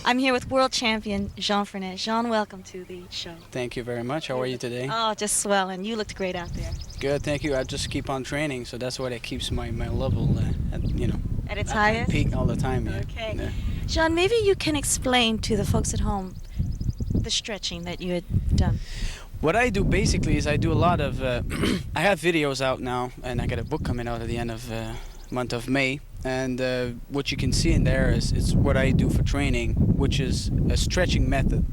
I'm here with world champion Jean Frenette. Jean, welcome to the show. Thank you very much. How are you today? Oh, just swell, and you looked great out there. Good, thank you. I just keep on training, so that's what it keeps my level At its at highest? peak all the time. Yeah. Okay. Yeah. Jean, maybe you can explain to the folks at home the stretching that you had done. What I do basically is I do a lot of. I have videos out now, and I got a book coming out at the end of month of May. And what you can see in there is what I do for training, which is a stretching method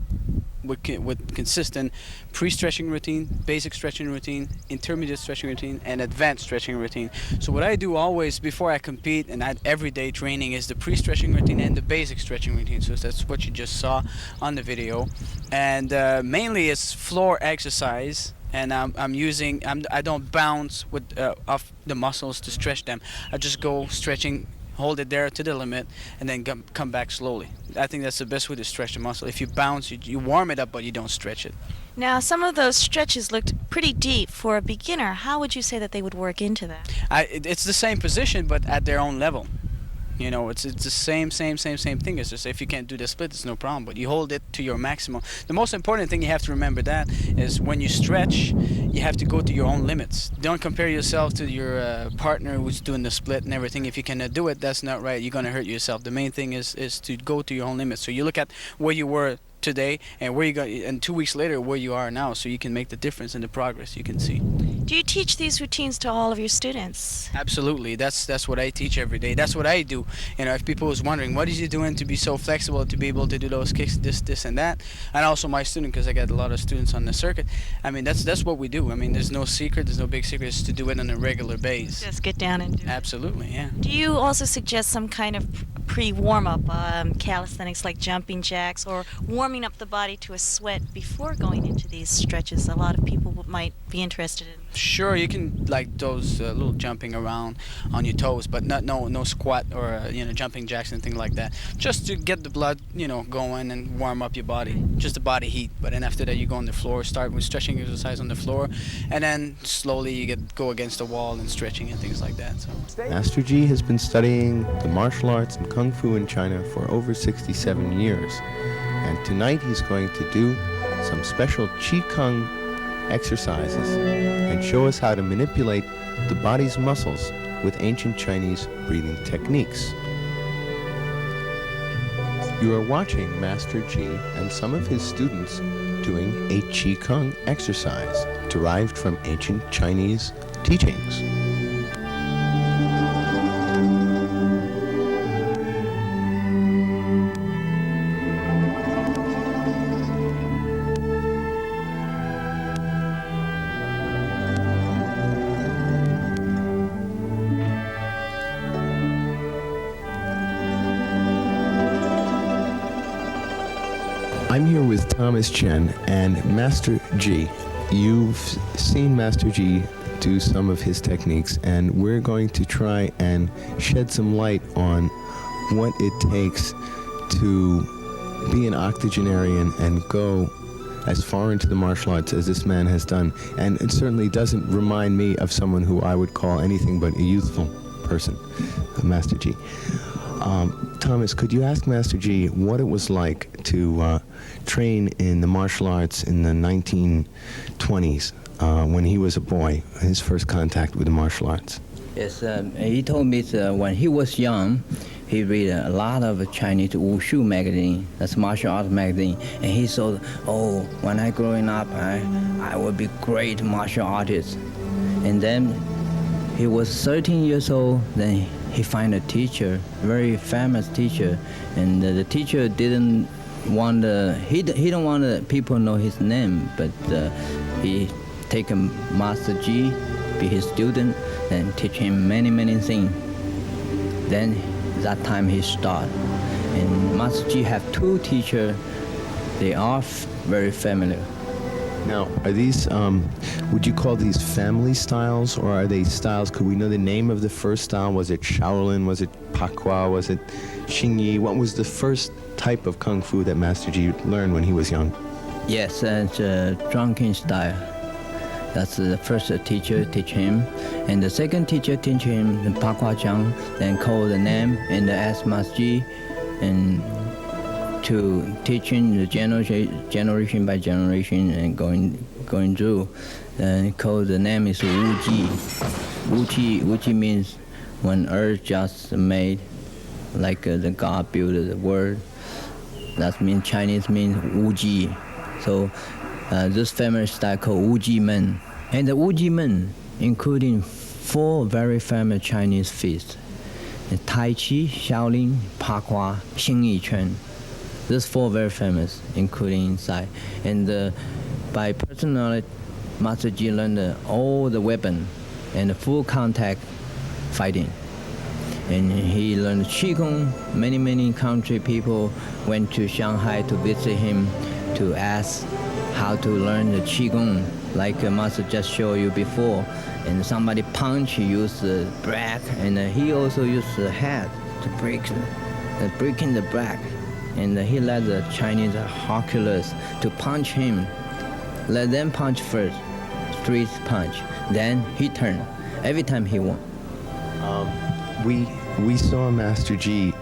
with consistent pre-stretching routine, basic stretching routine, intermediate stretching routine, and advanced stretching routine. So what I do always before I compete and at everyday training is the pre-stretching routine and the basic stretching routine. So that's what you just saw on the video, and mainly it's floor exercise. And I don't bounce with off the muscles to stretch them. I just go stretching, hold it there to the limit, and then come back slowly. I think that's the best way to stretch the muscle. If you bounce, you warm it up, but you don't stretch it. Now, some of those stretches looked pretty deep for a beginner. How would you say that they would work into that? It's the same position, but at their own level. You know, it's the same thing. It's just if you can't do the split, it's no problem. But you hold it to your maximum. The most important thing you have to remember that is when you stretch, you have to go to your own limits. Don't compare yourself to your partner who's doing the split and everything. If you cannot do it, that's not right. You're gonna hurt yourself. The main thing is to go to your own limits. So you look at where you were today and where you got, and 2 weeks later where you are now, so you can make the difference in the progress you can see. Do you teach these routines to all of your students? Absolutely. That's what I teach every day. That's what I do. You know, if people was wondering what is you doing to be so flexible to be able to do those kicks, this and that, and also my student, because I got a lot of students on the circuit. I mean, that's what we do. I mean, there's no secret, there's no big secret. It's to do it on a regular basis. Just get down and do it. Absolutely, yeah. Do you also suggest some kind of pre-warm-up calisthenics like jumping jacks, or warming up the body to a sweat before going into these stretches? A lot of people might be interested in. Sure, you can like those little jumping around on your toes, but no squat or jumping jacks and things like that. Just to get the blood going and warm up your body, just the body heat. But then after that, you go on the floor, start with stretching exercise on the floor, and then slowly you go against the wall and stretching and things like that. So Master Qi has been studying the martial arts and kung fu in China for over 67 years, and tonight he's going to do some special Qi Gong exercises and show us how to manipulate the body's muscles with ancient Chinese breathing techniques. You are watching Master Qi and some of his students doing a Qi Gong exercise derived from ancient Chinese teachings. I'm here with Thomas Chen and Master Qi. You've seen Master Qi do some of his techniques, and we're going to try and shed some light on what it takes to be an octogenarian and go as far into the martial arts as this man has done. And it certainly doesn't remind me of someone who I would call anything but a youthful person, Master Qi. Thomas, could you ask Master Qi what it was like to train in the martial arts in the 1920s when he was a boy, his first contact with the martial arts? Yes, he told me that when he was young, he read a lot of Chinese wushu magazine, that's martial arts magazine, and he thought, oh, when I growing up, I will be great martial artist. And then he was 13 years old, then he find a teacher, very famous teacher, and the teacher didn't want he don't want people know his name, but he take Master Qi, be his student, and teach him many things. Then that time he start, and Master Qi have two teachers. They are very familiar. Now, are these, would you call these family styles, or are they styles? Could we know the name of the first style? Was it Shaolin? Was it Pakwa? Was it Xingyi? What was the first type of kung fu that Master Qi learned when he was young? Yes, it's drunken style. That's the first teacher teach him, and the second teacher teach him the Pakwa Chang, then call the name and ask Master Qi and to teaching the generation by generation and going through. Called the name is Wu Ji. Wu Ji means when earth just made, like the God built the world. That means Chinese means Wu Ji. So this famous style called Wu Ji Men. And the Wu Ji Men, including 4 very famous Chinese feasts: Tai Chi, Shaolin, Pakua, Xingyi Quan. These 4 very famous, including inside. And by personality, Master Ji learned all the weapon and the full contact fighting. And he learned Qi Gong. Many country people went to Shanghai to visit him to ask how to learn the Qi Gong, like Master just showed you before. And somebody punch, he used the back, and he also used the head to breaking the back. And he let the Chinese Hercules to punch him. Let them punch first, 3 punch. Then he turned. Every time he won. We saw Master Ji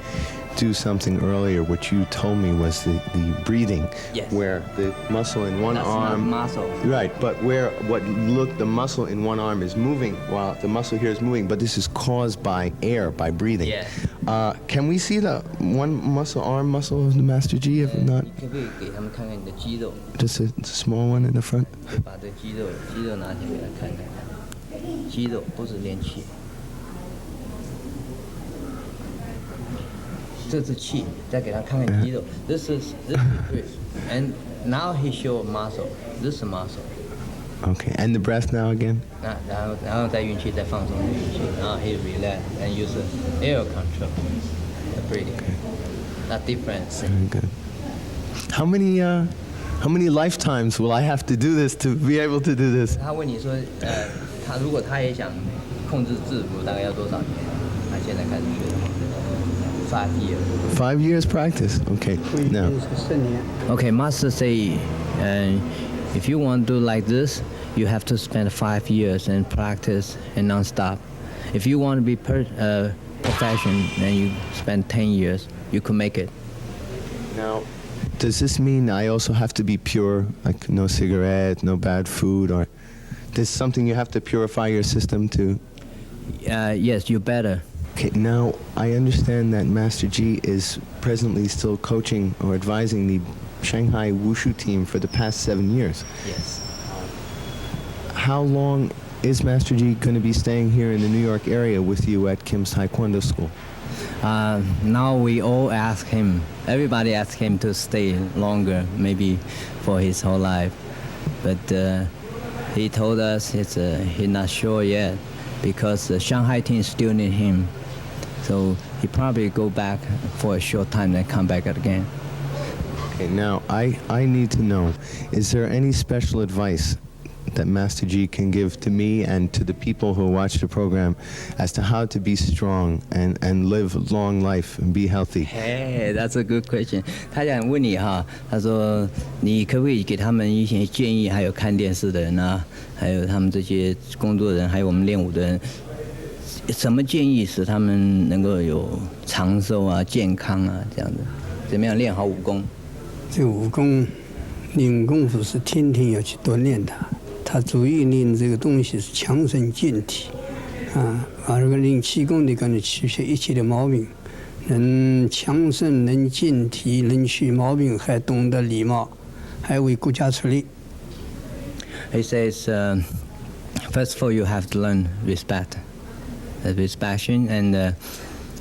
do something earlier, which you told me was the breathing, Yes. where the muscle in one That's arm, not muscle. right? But the muscle in one arm is moving while the muscle here is moving, but this is caused by air, by breathing. Yes. Can we see the one arm muscle of the Master Ji? If not, 你可不可以给他们看看你的肌肉？ just a small one in the front. 就把这肌肉拿起来给他看看。肌肉不是练气。这是气，再给他看看肌肉。This is breath. And now he show muscle. This is muscle. Okay, and the breath now again. 然后再运气，再放松的运气，然后 he relax and use the air control the breathing. That difference. Very good. How many lifetimes will I have to do this to be able to do this? 他问你说，他如果他也想控制字符，大概要多少年？他现在开始学的话，5 years. 5 years practice. Okay. Now, Okay, master say, if you want to do like this, you have to spend 5 years and practice and non-stop. If you want to be profession, then you spend 10 years. You could make it. now, does this mean I also have to be pure, like no cigarette, no bad food, or there's something you have to purify your system to? Yes, you better. Okay, now I understand that Master Ji is presently still coaching or advising the Shanghai Wushu team for the past 7 years. Yes. How long is Master Ji going to be staying here in the New York area with you at Kim's Taekwondo School? Now we all ask him. Everybody asks him to stay longer, maybe for his whole life. But he told us he's not sure yet because the Shanghai team still need him. So he probably go back for a short time and come back again. Okay, now I need to know, is there any special advice that Master Ji can give to me and to the people who watch the program as to how to be strong and live a long life and be healthy? Hey, that's a good question. 他想问你哈，他说你可不可以给他们一些建议？还有看电视的人啊，还有他们这些工作人，还有我们练武的人，什么建议使他们能够有长寿啊、健康啊这样的？怎么样练好武功？这武功练功夫是天天要去锻炼它，它主要练这个东西是强身健体，而个练气功的，可能去除一切的毛病，能强身、能健体、能去毛病，还懂得礼貌，还为国家出力。He says, first of all, you have to learn respect, respect, and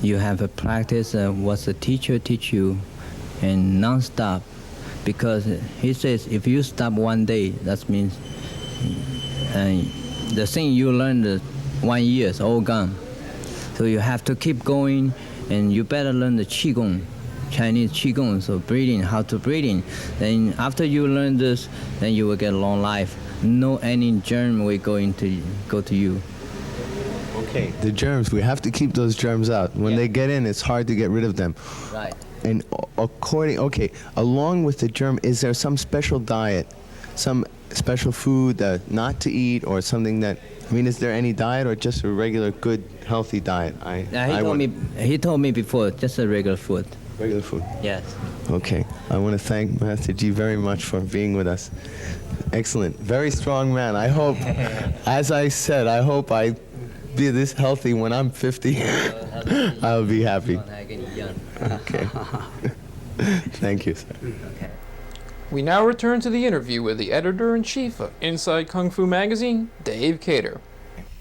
you have to practice what the teacher teach you, and non-stop. Because he says, if you stop one day, that means the thing you learned 1 year is all gone. So you have to keep going, and you better learn the Qi Gong, Chinese Qi Gong, so breathing, how to breathing. Then after you learn this, then you will get a long life. No any germ will go to you. Okay, the germs, we have to keep those germs out. When they get in, it's hard to get rid of them. Right. And along with the germ, is there some special diet, some special food not to eat, or something that, is there any diet or just a regular, good, healthy diet? He told me before, just a regular food. Regular food. Yes. Okay. I want to thank Master G very much for being with us. Excellent. Very strong man. I hope, as I said, I hope I be this healthy when I'm 50. I'll be happy. Okay. Thank you, sir. Okay. We now return to the interview with the editor-in-chief of Inside Kung Fu Magazine, Dave Cater.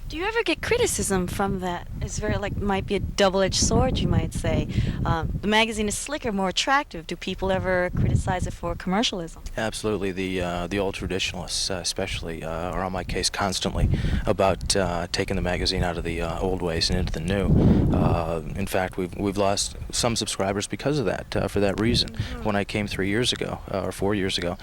Do you ever get criticism from that? It's very might be a double-edged sword, you might say. The magazine is slicker, more attractive. Do people ever criticize it for commercialism? Absolutely. The old traditionalists, especially, are on my case constantly about taking the magazine out of the old ways and into the new. In fact, we've lost some subscribers because of that. For that reason, when I came 3 years ago or 4 years ago,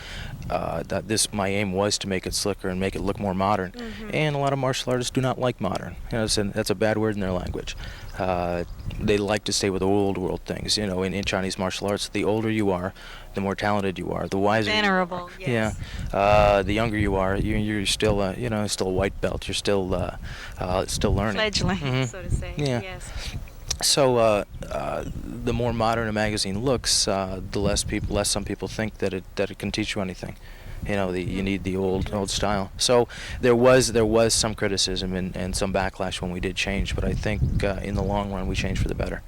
my aim was to make it slicker and make it look more modern. And a lot of martial artists do not like modern. That's a bad word in their language. They like to stay with old world things. In Chinese martial arts, the older you are, the more talented you are, the wiser. Venerable, you are. yes. Yeah. The younger you are, you're still, still a white belt. You're still learning. Fledgling, so to say. Yeah. Yes. So the more modern a magazine looks, the less some people think that it can teach you anything. You need the old style. So there was some criticism and some backlash when we did change, but I think in the long run we changed for the better.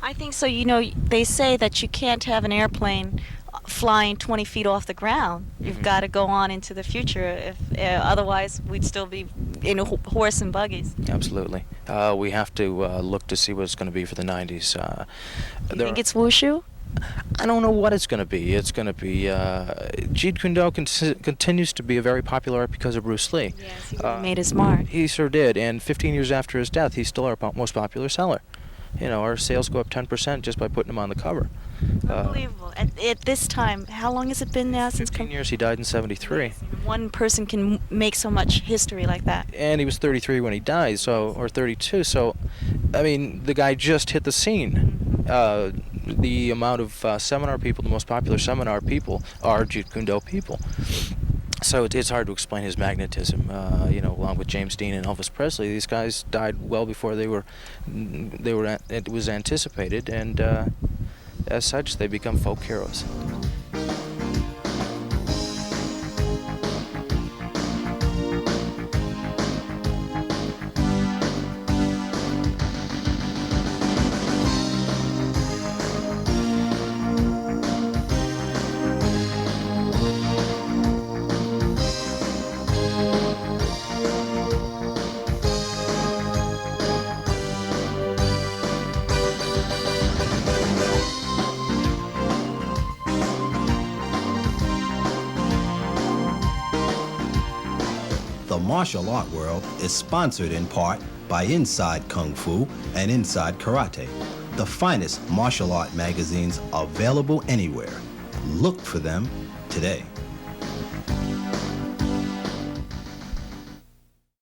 I think so. They say that you can't have an airplane flying 20 feet off the ground. You've got to go on into the future. Otherwise, we'd still be in horse and buggies. Absolutely. We have to look to see what it's going to be for the 90s. Do you think it's wushu? I don't know what it's going to be. It's going to be Jeet Kune Do continues to be a very popular art because of Bruce Lee. Yes, he really made his mark. He sure did, and 15 years after his death, he's still our most popular seller. Our sales go up 10% just by putting him on the cover. Unbelievable. At this time, how long has it been now since? 15 years. He died in '73. One person can make so much history like that. And he was 33 when he died, or 32. So, I mean, the guy just hit the scene. The amount of seminar people, the most popular seminar people, are Jeet Kune Do people. So it's hard to explain his magnetism. Along with James Dean and Elvis Presley, these guys died well before it was anticipated, and as such, they become folk heroes. The martial art world is sponsored in part by Inside Kung Fu and Inside Karate, the finest martial art magazines available anywhere. Look for them today.